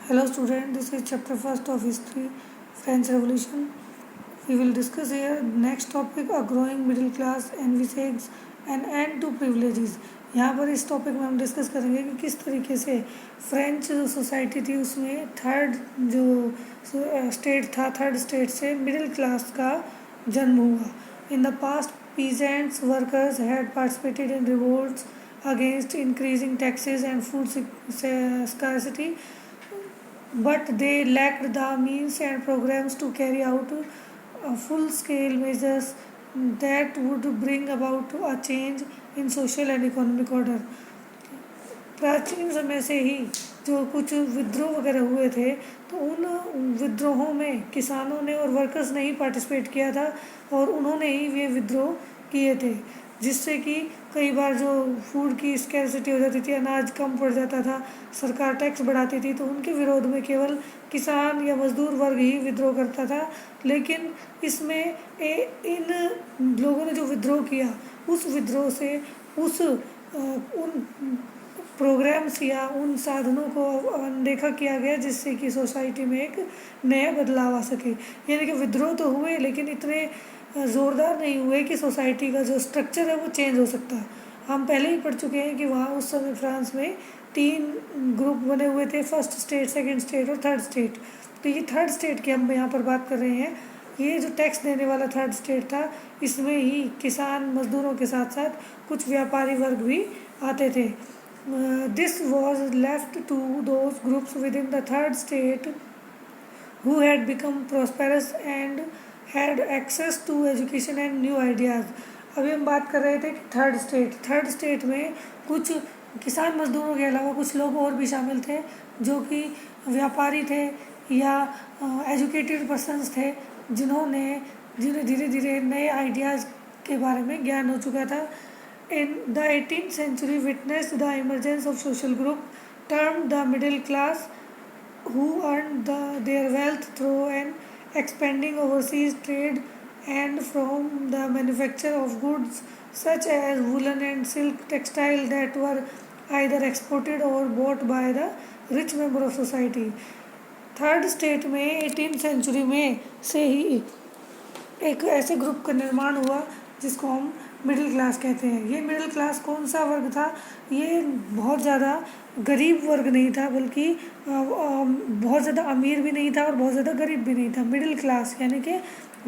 Hello student, this is chapter first of history, French Revolution. We will discuss here next topic a growing middle class envisages an end to privileges. यहाँ पर इस topic में हम discuss करेंगे कि किस तरीके से फ्रेंच जो सोसाइटी थी उसमें थर्ड जो स्टेट था थर्ड स्टेट से मिडिल क्लास का जन्म हुआ. In the past peasants workers had participated in revolts against increasing taxes and food scarcity, but they lacked the means and programs to carry out full-scale measures that would bring about a change in social and economic order. प्राचीन समय से ही जो कुछ विद्रोह वगैरह हुए थे तो उन विद्रोहों में किसानों ने और वर्कर्स ने ही पार्टिसिपेट किया था और उन्होंने ही वे विद्रोह किए थे, जिससे कि कई बार जो फूड की स्कैरसिटी हो जाती थी, अनाज कम पड़ जाता था, सरकार टैक्स बढ़ाती थी, तो उनके विरोध में केवल किसान या मजदूर वर्ग ही विद्रोह करता था. लेकिन इसमें इन लोगों ने जो विद्रोह किया उस विद्रोह से उन प्रोग्राम्स या उन साधनों को अनदेखा किया गया जिससे कि सोसाइटी में एक नया बदलाव आ सके. यानी कि विद्रोह तो हुए लेकिन इतने ज़ोरदार नहीं हुए कि सोसाइटी का जो स्ट्रक्चर है वो चेंज हो सकता है. हम पहले ही पढ़ चुके हैं कि वहाँ उस समय फ्रांस में 3 ग्रुप बने हुए थे, फर्स्ट स्टेट, सेकंड स्टेट और थर्ड स्टेट. तो ये थर्ड स्टेट की हम यहाँ पर बात कर रहे हैं. ये जो टैक्स देने वाला थर्ड स्टेट था इसमें ही किसान मजदूरों के साथ साथ कुछ व्यापारी वर्ग भी आते थे. This was left to those groups within the third state who had become prosperous and had access to education and new ideas. अभी हम बात कर रहे थे कि थर्ड स्टेट में कुछ किसान मजदूरों के अलावा कुछ लोग और भी शामिल थे जो कि व्यापारी थे या एजुकेटेड पर्सन्स थे जिन्हें धीरे धीरे नए आइडियाज़ के बारे में ज्ञान हो चुका था. In the 18th century witnessed the emergence of social group termed the middle class, who earned their wealth through an expanding overseas trade and from the manufacture of goods such as woolen and silk textile that were either exported or bought by the rich member of society. Third state में 18th century में से ही एक ऐसे group का निर्माण हुआ जिसको हम मिडिल क्लास कहते हैं. ये मिडिल क्लास कौन सा वर्ग था? ये बहुत ज़्यादा गरीब वर्ग नहीं था, बल्कि बहुत ज़्यादा अमीर भी नहीं था और बहुत ज़्यादा गरीब भी नहीं था. मिडिल क्लास यानी कि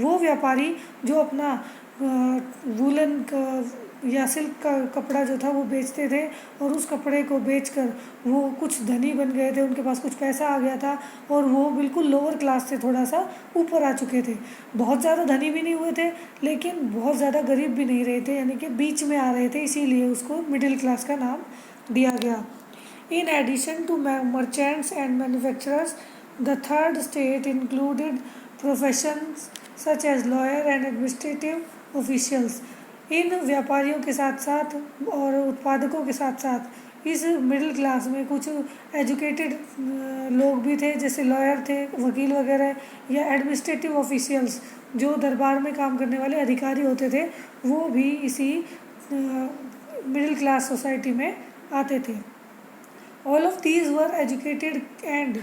वो व्यापारी जो अपना वूलन का या सिल्क का कपड़ा जो था वो बेचते थे और उस कपड़े को बेचकर वो कुछ धनी बन गए थे, उनके पास कुछ पैसा आ गया था और वो बिल्कुल लोअर क्लास से थोड़ा सा ऊपर आ चुके थे. बहुत ज़्यादा धनी भी नहीं हुए थे लेकिन बहुत ज़्यादा गरीब भी नहीं रहे थे, यानी कि बीच में आ रहे थे, इसीलिए उसको मिडिल क्लास का नाम दिया गया. In addition to merchants and manufacturers the third state included professions such as lawyer and administrative officials. इन व्यापारियों के साथ साथ और उत्पादकों के साथ साथ इस मिडिल क्लास में कुछ एजुकेटेड लोग भी थे, जैसे लॉयर थे, वकील वगैरह, या एडमिनिस्ट्रेटिव ऑफिशियल्स जो दरबार में काम करने वाले अधिकारी होते थे, वो भी इसी मिडिल क्लास सोसाइटी में आते थे. All of these were educated and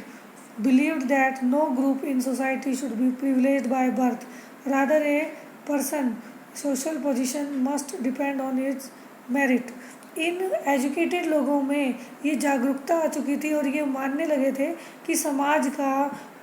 believed that no group in society should be privileged by birth. Rather, a person social position must depend on its merit. In educated लोगों में ये जागरूकता आ चुकी थी और ये मानने लगे थे कि समाज का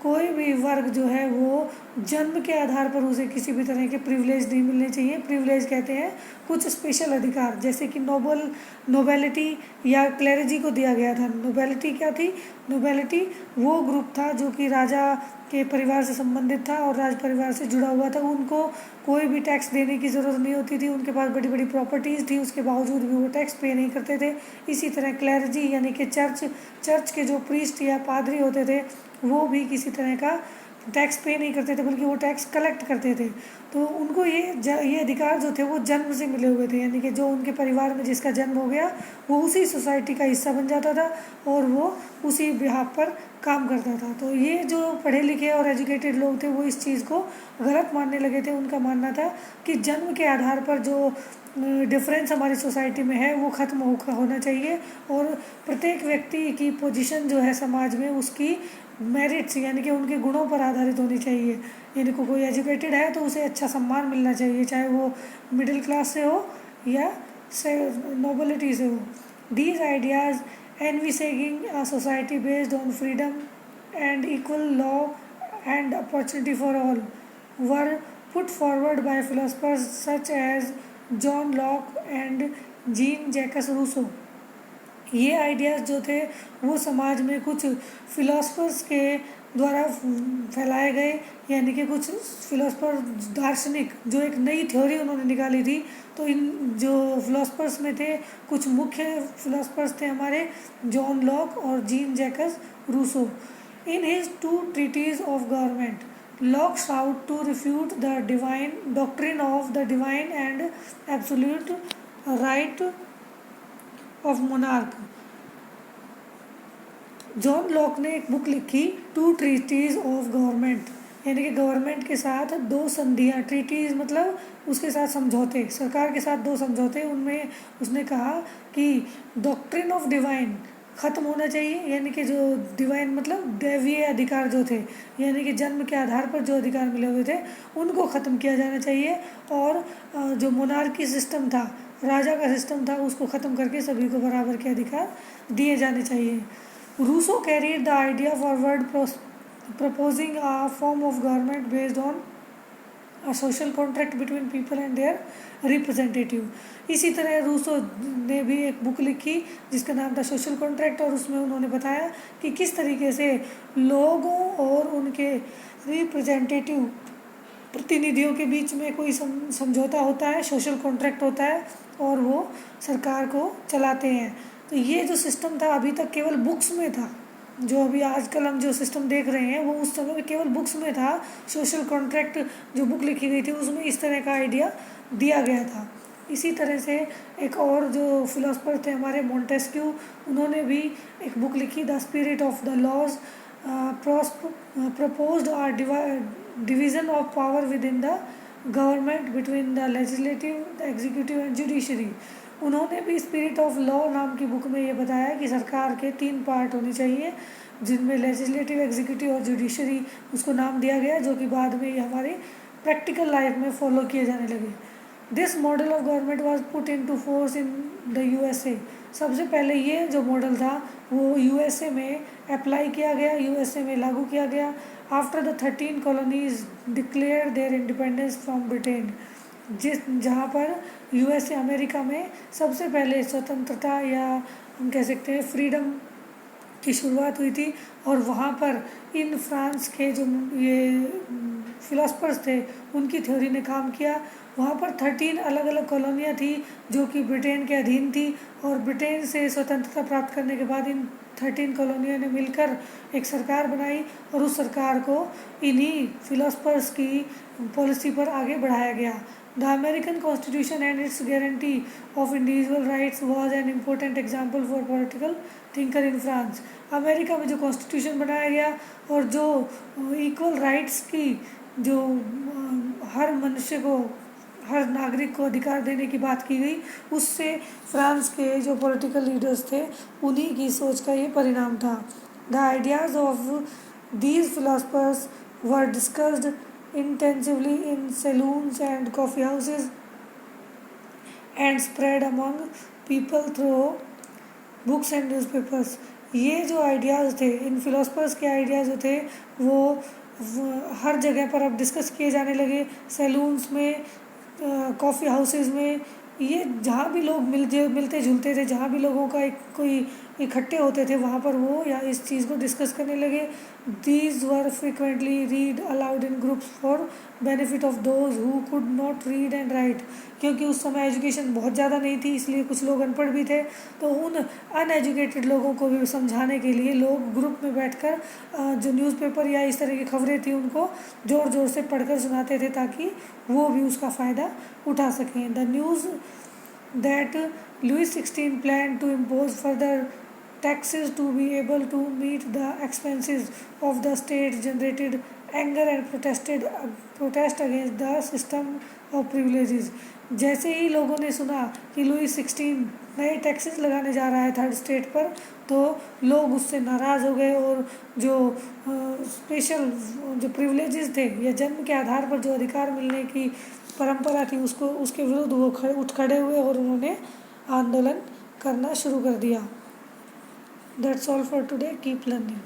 कोई भी वर्ग जो है वो जन्म के आधार पर उसे किसी भी तरह के प्रिविलेज नहीं मिलने चाहिए. प्रिविलेज कहते हैं कुछ स्पेशल अधिकार, जैसे कि नोबेलिटी या क्लेरिजी को दिया गया था. नोबेलिटी क्या थी? नोबेलिटी वो ग्रुप था जो कि राजा के परिवार से संबंधित था और राज परिवार से जुड़ा हुआ था. उनको कोई भी टैक्स देने की ज़रूरत नहीं होती थी, उनके पास बड़ी बड़ी प्रॉपर्टीज़ थी, उसके बावजूद भी वो टैक्स पे नहीं करते थे. इसी तरह क्लेरिजी यानी कि चर्च के जो प्रीस्ट या पादरी होते थे वो भी किसी तरह का टैक्स पे नहीं करते थे, बल्कि वो टैक्स कलेक्ट करते थे. तो उनको ये अधिकार जो थे वो जन्म से मिले हुए थे, यानी कि जो उनके परिवार में जिसका जन्म हो गया वो उसी सोसाइटी का हिस्सा बन जाता था और वो उसी बिहाफ पर काम करता था। तो ये जो पढ़े लिखे और एजुकेटेड लोग थे वो इस चीज़ को गलत मानने लगे थे। उनका मानना था कि जन्म के आधार पर जो डिफरेंस हमारी सोसाइटी में है वो ख़त्म होना चाहिए और प्रत्येक व्यक्ति की पोजीशन जो है समाज में उसकी मेरिट्स यानी कि उनके गुणों पर आधारित होनी चाहिए। यानी कि कोई एजुकेटेड है तो उसे अच्छा सम्मान मिलना चाहिए, चाहे वो मिडिल क्लास से हो या से नोबिलिटी से हो। These ideas envisaging a society based on freedom and equal law and opportunity for all were put forward by philosophers such as John Locke and Jean-Jacques Rousseau। ये आइडियाज़ जो थे वो समाज में कुछ फिलोसफर्स के द्वारा फैलाए गए, यानी कि कुछ फिलोसफर दार्शनिक जो एक नई थ्योरी उन्होंने निकाली थी। तो इन जो फिलोसफर्स में थे कुछ मुख्य फिलोसफर्स थे हमारे जॉन लॉक और Jean Jacques Rousseau. In his 2 treatises of government, Locke sought to refute the divine doctrine of the divine and absolute right of monarch। John Locke ने एक बुक लिखी 2 treatises of government, यानी कि government के साथ 2 संधियाँ, treaties मतलब उसके साथ समझौते, सरकार के साथ 2 समझौते। उनमें उसने कहा कि डॉक्ट्रिन ऑफ डिवाइन ख़त्म होना चाहिए, यानी कि जो डिवाइन मतलब दैवीय अधिकार जो थे, यानी कि जन्म के आधार पर जो अधिकार मिले हुए थे उनको ख़त्म किया जाना चाहिए। और जो मोनार्की सिस्टम था, राजा का सिस्टम था, उसको ख़त्म करके सभी को बराबर के अधिकार दिए जाने चाहिए। Rousseau carried the idea forward, proposing a form of government based on a social contract between people and their representative। इसी तरह रूसो ने भी एक बुक लिखी जिसका नाम था सोशल कॉन्ट्रैक्ट, और उसमें उन्होंने बताया कि किस तरीके से लोगों और उनके रिप्रेजेंटेटिव प्रतिनिधियों के बीच में कोई समझौता होता है, सोशल कॉन्ट्रैक्ट होता है और वो सरकार को चलाते हैं। तो ये जो सिस्टम था अभी तक केवल बुक्स में था, जो अभी आजकल हम जो सिस्टम देख रहे हैं वो उस समय केवल बुक्स में था। सोशल कॉन्ट्रैक्ट जो बुक लिखी गई थी उसमें इस तरह का आइडिया दिया गया था। इसी तरह से एक और जो फिलोसफर थे हमारे मोंटेस्क्यू, उन्होंने भी एक बुक लिखी the spirit of the laws, proposed a division of power within the government between the legislative, the executive and judiciary. उन्होंने भी स्पिरिट ऑफ लॉ नाम की बुक में ये बताया कि सरकार के 3 पार्ट होने चाहिए, जिनमें लेजिस्लेटिव, एग्जीक्यूटिव और जुडिशरी उसको नाम दिया गया, जो कि बाद में ये हमारी प्रैक्टिकल लाइफ में फॉलो किए जाने लगे। This model of government was put into force in the USA. सबसे पहले ये जो मॉडल था वो यूएसए में अप्लाई किया गया, यूएसए में लागू किया गया। After the 13 colonies declare their independence from Britain, जहाँ पर यूएसए अमेरिका में सबसे पहले स्वतंत्रता या हम कह सकते हैं फ्रीडम की शुरुआत हुई थी। और वहाँ पर इन फ्रांस के जो ये फिलोसफर्स थे उनकी थ्योरी ने काम किया। वहाँ पर 13 अलग अलग कॉलोनियाँ थी जो कि ब्रिटेन के अधीन थी, और ब्रिटेन से स्वतंत्रता प्राप्त करने के बाद इन 13 कॉलोनियों ने मिलकर एक सरकार बनाई और उस सरकार को इन्हीं फिलोसफर्स की पॉलिसी पर आगे बढ़ाया गया। The American Constitution and its guarantee of individual rights was an important example for political thinker in France। America में जो कॉन्स्टिट्यूशन बनाया गया और जो इक्वल राइट्स की जो हर मनुष्य को, हर नागरिक को अधिकार देने की बात की गई, उससे फ्रांस के जो पॉलिटिकल लीडर्स थे उन्हीं की सोच का ये परिणाम था। The ideas of these philosophers were discussed intensively in saloons and coffee houses and spread among people through books and newspapers। ये जो आइडियाज़ थे, इन फिलोसफर्स के आइडियाज़ जो थे वो हर जगह पर अब डिस्कस किए जाने लगे, सैलून्स में, कॉफ़ी हाउसेस में। ये जहाँ भी लोग मिलते जुलते थे, जहाँ भी लोगों का कोई इकट्ठे होते थे वहाँ पर वो या इस चीज़ को डिस्कस करने लगे। These were frequently read allowed in groups for benefit of those who could not read and right. क्योंकि उस समय एजुकेशन बहुत ज़्यादा नहीं थी, इसलिए कुछ लोग अनपढ़ भी थे, तो उन अनएजुकेटेड लोगों को भी समझाने के लिए लोग ग्रुप में बैठकर जो न्यूज़पेपर या इस तरह की खबरें थी उनको ज़ोर ज़ोर से पढ़कर सुनाते थे ताकि वो भी उसका फ़ायदा उठा सकें। The news that Louis XVI planned to impose further taxes to be able to meet the expenses of the state, generated anger and protest against the system of privileges. जैसे ही लोगों ने सुना कि लुई 16 नए टैक्सेस लगाने जा रहा है थर्ड स्टेट पर, तो लोग उससे नाराज़ हो गए और जो स्पेशल जो प्रिविलेजेस थे या जन्म के आधार पर जो अधिकार मिलने की परंपरा थी उसके विरुद्ध वो उठ खड़े हुए और उन्होंने आंदोलन करना शुरू कर दिया. That's all for today. Keep learning.